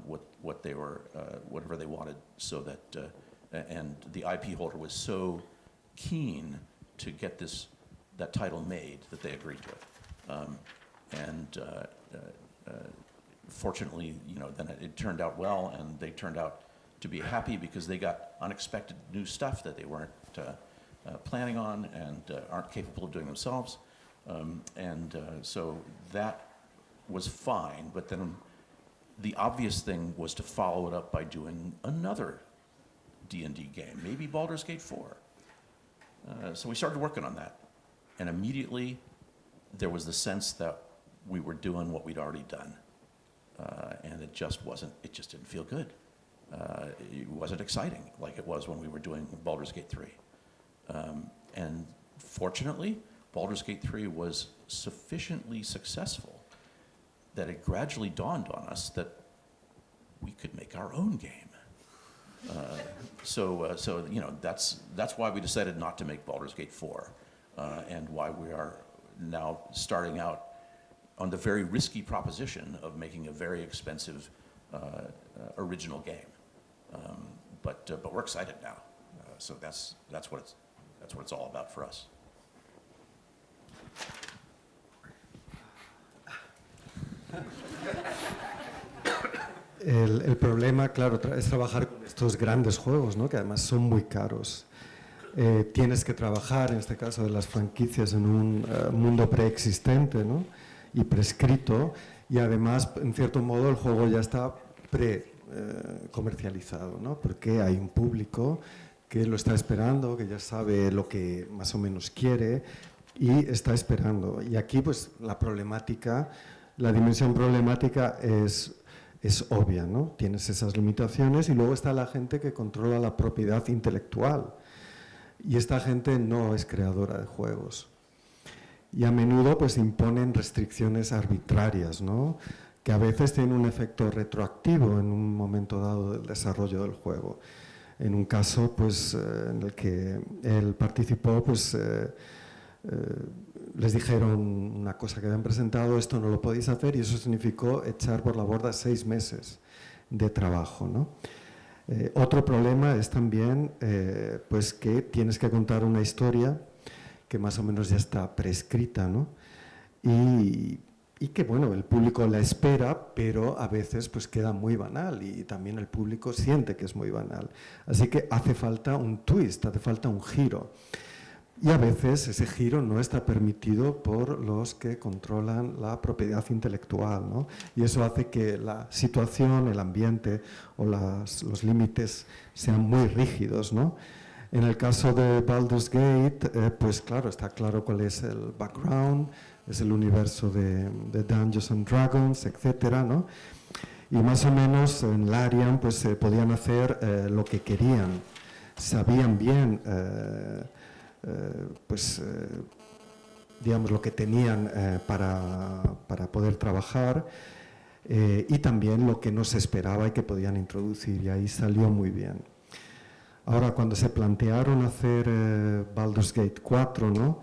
B: what they were, whatever they wanted, so that and the IP holder was so keen to get that title made that they agreed to it. Fortunately, then it turned out well, and they turned out to be happy because they got unexpected new stuff that they weren't planning on and aren't capable of doing themselves. So that was fine, but then the obvious thing was to follow it up by doing another D&D game, maybe Baldur's Gate 4. So we started working on that, and immediately there was the sense that we were doing what we'd already done, and it just didn't feel good. It wasn't exciting like it was when we were doing Baldur's Gate 3. And fortunately, Baldur's Gate 3 was sufficiently successful that it gradually dawned on us that we could make our own game. So that's why we decided not to make Baldur's Gate 4, and why we are now starting out on the very risky proposition of making a very expensive original game. But we're excited now. So that's what it's all about for us.
E: El problema, claro, es trabajar con estos grandes juegos, ¿no? Que además son muy caros. Tienes que trabajar, en este caso de las franquicias, en un mundo preexistente, ¿no? Y prescrito, y además, en cierto modo, el juego ya está comercializado, ¿no? Porque hay un público que lo está esperando, que ya sabe lo que más o menos quiere y está esperando. Y aquí, pues, la dimensión problemática es obvia, ¿no? Tienes esas limitaciones y luego está la gente que controla la propiedad intelectual. Y esta gente no es creadora de juegos. Y a menudo pues imponen restricciones arbitrarias, ¿no? Que a veces tienen un efecto retroactivo en un momento dado del desarrollo del juego. En un caso pues, en el que él participó, pues, les dijeron una cosa que habían presentado, esto no lo podéis hacer, y eso significó echar por la borda 6 meses de trabajo, ¿no? Otro problema es también pues que tienes que contar una historia que más o menos ya está prescrita, ¿no? Y que, bueno, el público la espera, pero a veces pues queda muy banal y también el público siente que es muy banal. Así que hace falta un twist, hace falta un giro. Y a veces ese giro no está permitido por los que controlan la propiedad intelectual, ¿no? Y eso hace que la situación, el ambiente o los límites sean muy rígidos, ¿no? En el caso de Baldur's Gate, pues claro, está claro cuál es el background, es el universo de Dungeons and Dragons, etcétera, ¿no? Y más o menos en Larian pues podían hacer lo que querían, sabían bien digamos lo que tenían para poder trabajar y también lo que no se esperaba y que podían introducir, y ahí salió muy bien. Ahora, cuando se plantearon hacer Baldur's Gate 4, ¿no?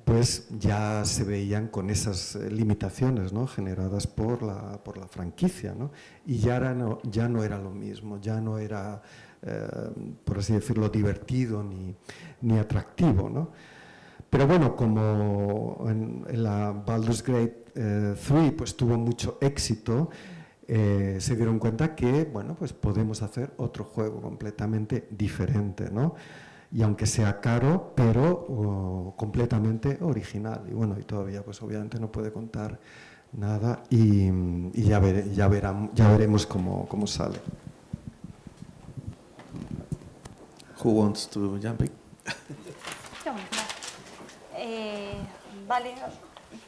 E: Pues ya se veían con esas limitaciones, ¿no? Generadas por la franquicia, ¿no? Y ya no era lo mismo, ya no era, por así decirlo, divertido ni atractivo, ¿no? Pero bueno, como en la Baldur's Gate 3 pues tuvo mucho éxito, se dieron cuenta que, bueno, pues podemos hacer otro juego completamente diferente, ¿no? Y aunque sea caro, pero completamente original. Y bueno, y todavía pues obviamente no puede contar nada y ya veremos cómo sale.
A: Who wants to jump in?
C: Yo misma. Vale,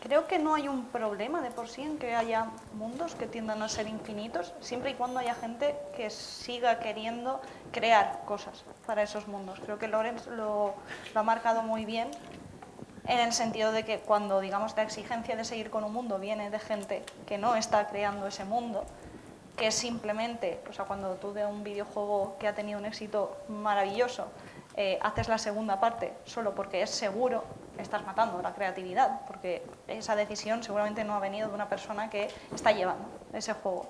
C: creo que no hay un problema de por sí en que haya mundos que tiendan a ser infinitos, siempre y cuando haya gente que siga queriendo crear cosas para esos mundos. Creo que Lorenz lo ha marcado muy bien, en el sentido de que cuando, digamos, la exigencia de seguir con un mundo viene de gente que no está creando ese mundo, que es simplemente, o sea, cuando tú de un videojuego que ha tenido un éxito maravilloso, haces la segunda parte solo porque es seguro, estás matando la creatividad, porque esa decisión seguramente no ha venido de una persona que está llevando ese juego.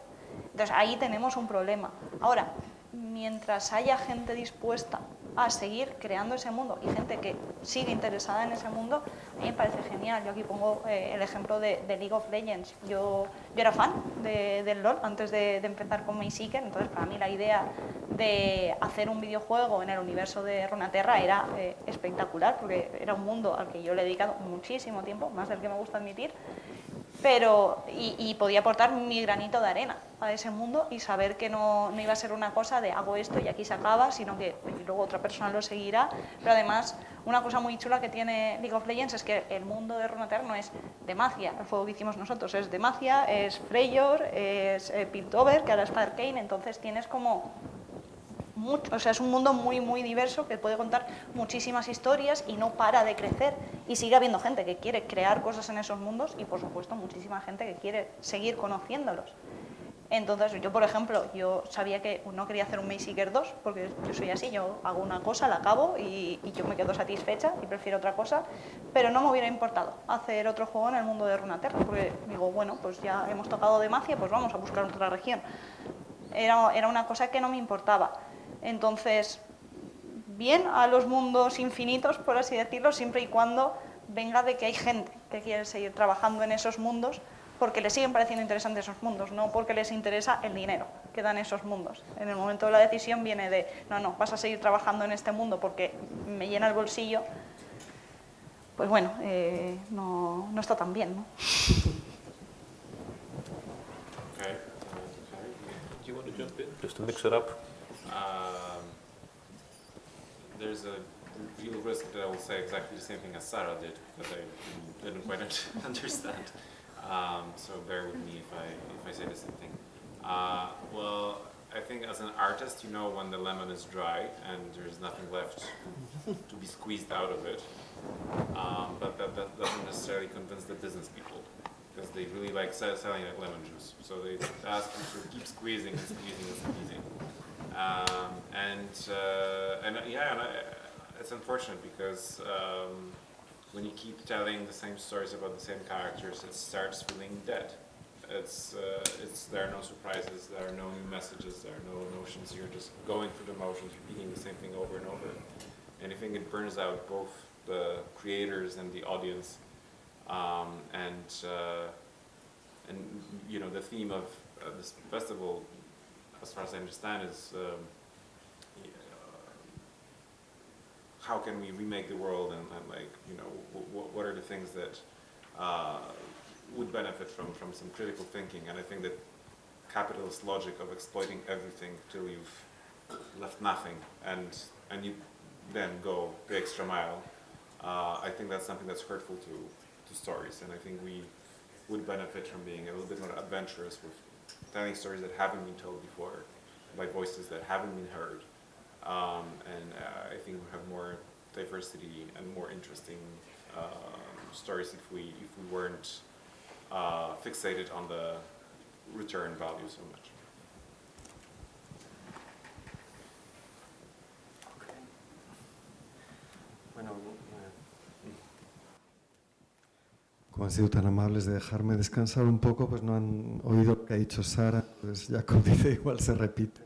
C: Entonces ahí tenemos un problema. Ahora, mientras haya gente dispuesta a seguir creando ese mundo y gente que sigue interesada en ese mundo, a mí me parece genial. Yo aquí pongo el ejemplo de League of Legends. Yo era fan del LoL antes de empezar con Mayseeker, entonces para mí la idea de hacer un videojuego en el universo de Runeterra era espectacular, porque era un mundo al que yo le he dedicado muchísimo tiempo, más del que me gusta admitir, pero y podía aportar mi granito de arena a ese mundo y saber que no iba a ser una cosa de hago esto y aquí se acaba, sino que y luego otra persona lo seguirá. Pero además, una cosa muy chula que tiene League of Legends es que el mundo de Runeterra no es Demacia, el juego que hicimos nosotros es Demacia, es Freyr, es Piltover, que ahora es para Arcane, entonces tienes como mucho, o sea, es un mundo muy, muy diverso que puede contar muchísimas historias y no para de crecer. Y sigue habiendo gente que quiere crear cosas en esos mundos y, por supuesto, muchísima gente que quiere seguir conociéndolos. Entonces, yo, por ejemplo, yo sabía que no quería hacer un Mayseeker 2, porque yo soy así, yo hago una cosa, la acabo y yo me quedo satisfecha y prefiero otra cosa, pero no me hubiera importado hacer otro juego en el mundo de Runeterra, porque digo, bueno, pues ya hemos tocado Demacia, pues vamos a buscar otra región. Era una cosa que no me importaba. Entonces, bien a los mundos infinitos, por así decirlo, siempre y cuando venga de que hay gente que quiere seguir trabajando en esos mundos porque les siguen pareciendo interesantes esos mundos, no porque les interesa el dinero que dan esos mundos. En el momento de la decisión viene de, no, vas a seguir trabajando en este mundo porque me llena el bolsillo, pues bueno, no está tan bien, ¿no?
F: Okay.
D: Do you want to jump in, just to mix it up?
F: There's a real risk that I will say exactly the same thing as Sarah did, because I didn't quite understand. So bear with me if I say the same thing. Well, I think as an artist, you know when the lemon is dry and there's nothing left to be squeezed out of it. But that doesn't necessarily convince the business people, because they really like selling like lemon juice. So they ask you to keep squeezing and squeezing and squeezing. It's unfortunate because when you keep telling the same stories about the same characters, it starts feeling dead. There are no surprises, there are no new messages, there are no emotions. You're just going through the motions, repeating the same thing over and over. And I think it burns out both the creators and the audience. And you know, the theme of this festival, as far as I understand, is how can we remake the world, and like, you know, what are the things that would benefit from some critical thinking. And I think that capitalist logic of exploiting everything till you've left nothing, and you then go the extra mile, I think that's something that's hurtful to stories. And I think we would benefit from being a little bit more adventurous with telling stories that haven't been told before by voices that haven't been heard. I think we have more diversity and more interesting stories if we weren't fixated on the return value so much.
H: Bueno,
E: Como han sido tan amables de dejarme descansar un poco, pues no han oído lo que ha dicho Sara, pues Jacob dice igual se repite.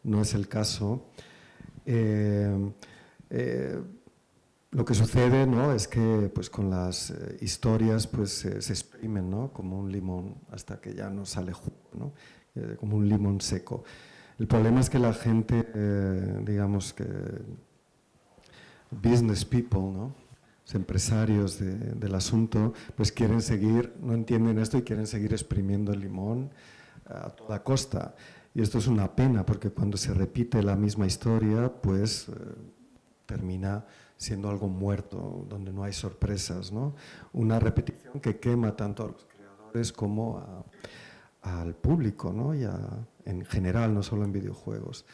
E: No es el caso. Lo que sucede, ¿no?, es que pues con las historias pues se exprimen, ¿no?, como un limón hasta que ya no sale jugo, ¿no?, como un limón seco. El problema es que la gente, digamos que business people, ¿no?, los empresarios del asunto, pues quieren seguir, no entienden esto y quieren seguir exprimiendo el limón a toda costa. Y esto es una pena, porque cuando se repite la misma historia, pues termina siendo algo muerto, donde no hay sorpresas, ¿no? Una repetición que quema tanto a los creadores como al público, ¿no?, y en general, no solo en videojuegos.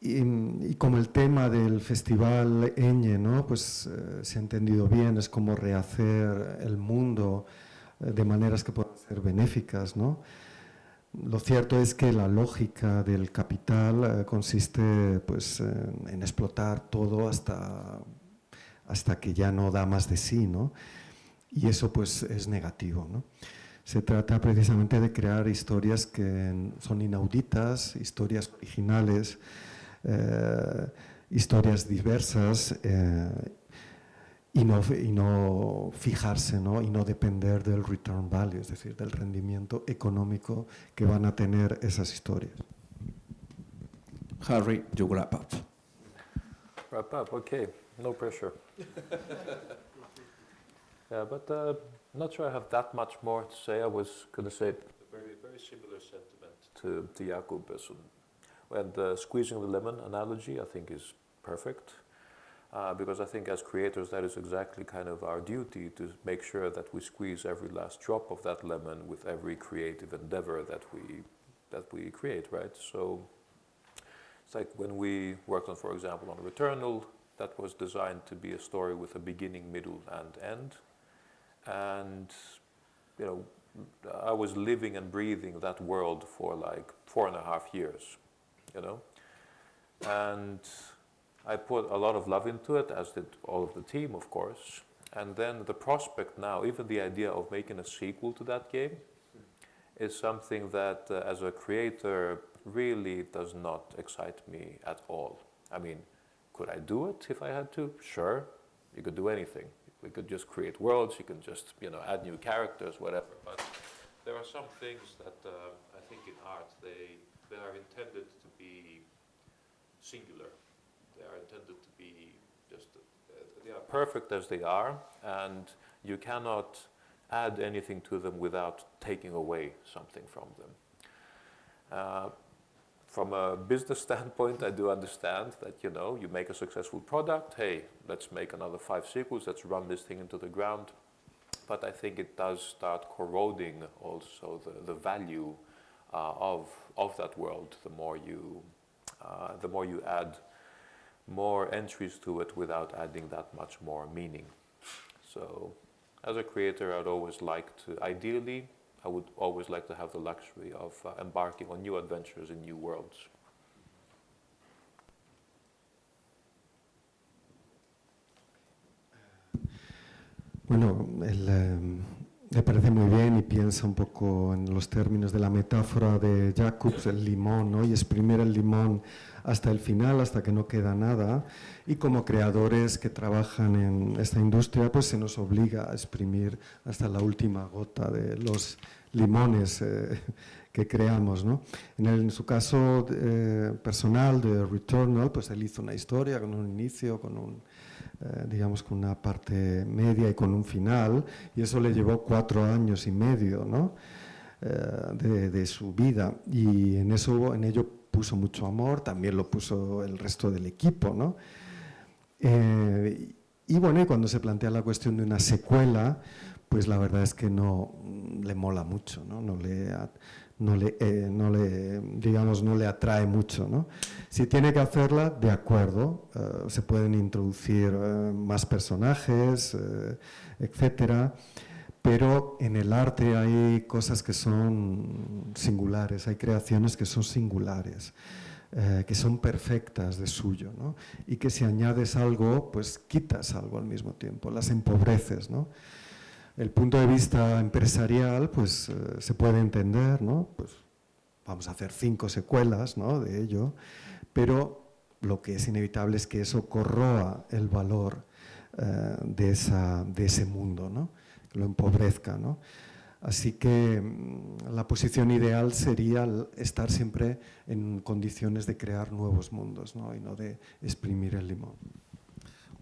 E: Y como el tema del festival Eñe, ¿no?, pues se ha entendido bien, es como rehacer el mundo de maneras que puedan ser benéficas, ¿no? Lo cierto es que la lógica del capital consiste pues, en explotar todo hasta que ya no da más de sí, ¿no? Y eso pues, es negativo, ¿no? Se trata precisamente de crear historias que son inauditas, historias originales, historias diversas, y no fijarse, ¿no?, y no depender del return value, es decir, del rendimiento económico que van a tener esas historias.
A: Harry, you wrap up.
D: Wrap up, okay, no pressure. Yeah, but I'm not sure I have that much more to say. I was going to say a very, very similar sentiment to Jakub. And the squeezing the lemon analogy, I think, is perfect. Because I think as creators that is exactly kind of our duty, to make sure that we squeeze every last drop of that lemon with every creative endeavor that we create, right? So it's like when we worked on, for example, on Returnal, that was designed to be a story with a beginning, middle, and end. And you know, I was living and breathing that world for like 4.5 years, you know, and I put a lot of love into it, as did all of the team, of course. And then the prospect now, even the idea of making a sequel to that game, is something that, as a creator, really does not excite me at all. I mean, could I do it if I had to? Sure, you could do anything. We could just create worlds, you can just, you know, add new characters, whatever. But there are some things that I think in art, they are intended to be singular. They are intended to be just, they are perfect as they are, and you cannot add anything to them without taking away something from them. From a business standpoint, I do understand that, you know, you make a successful product, hey, let's make another 5 sequels, let's run this thing into the ground. But I think it does start corroding also the value of that world, the more you add more entries to it without adding that much more meaning. So as a creator, I'd always like to, ideally, I would always like to have the luxury of embarking on new adventures in new worlds.
E: Bueno, me parece muy bien y piensa un poco en los términos de la metáfora de Jacobs, el limón, ¿no? Y exprimir el limón hasta el final, hasta que no queda nada. Y como creadores que trabajan en esta industria, pues se nos obliga a exprimir hasta la última gota de los limones que creamos, ¿no? En su caso personal de Returnal, pues él hizo una historia con un inicio, con un digamos, con una parte media y con un final, y eso le llevó 4 años y medio, ¿no? De su vida, y en ello puso mucho amor, también lo puso el resto del equipo, ¿no? Y bueno, y cuando se plantea la cuestión de una secuela, pues la verdad es que no le mola mucho, ¿no? No le atrae mucho, ¿no? Si tiene que hacerla, de acuerdo, se pueden introducir más personajes, etcétera, pero en el arte hay cosas que son singulares, hay creaciones que son singulares, que son perfectas de suyo, ¿no? Y que si añades algo, pues quitas algo al mismo tiempo, las empobreces, ¿no? El punto de vista empresarial, pues se puede entender, ¿no? Pues vamos a hacer 5 secuelas, ¿no? De ello, pero lo que es inevitable es que eso corroa el valor de ese mundo, ¿no? Que lo empobrezca, ¿no? Así que la posición ideal sería estar siempre en condiciones de crear nuevos mundos, ¿no? Y no de exprimir el limón.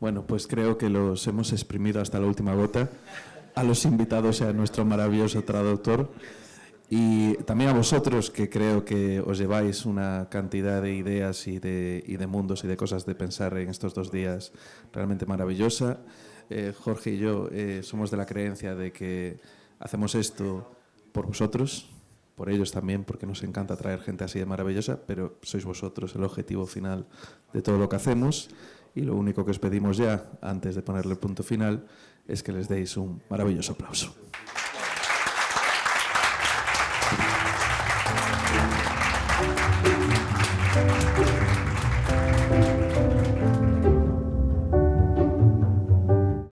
A: Bueno, pues creo que los hemos exprimido hasta la última gota. A los invitados y a nuestro maravilloso traductor, y también a vosotros, que creo que os lleváis una cantidad de ideas y de mundos y de cosas de pensar en estos 2 días realmente maravillosa. Jorge y yo somos de la creencia de que hacemos esto por vosotros, por ellos también, porque nos encanta traer gente así de maravillosa, pero sois vosotros el objetivo final de todo lo que hacemos, y lo único que os pedimos ya, antes de ponerle punto final, es que les deis un maravilloso aplauso.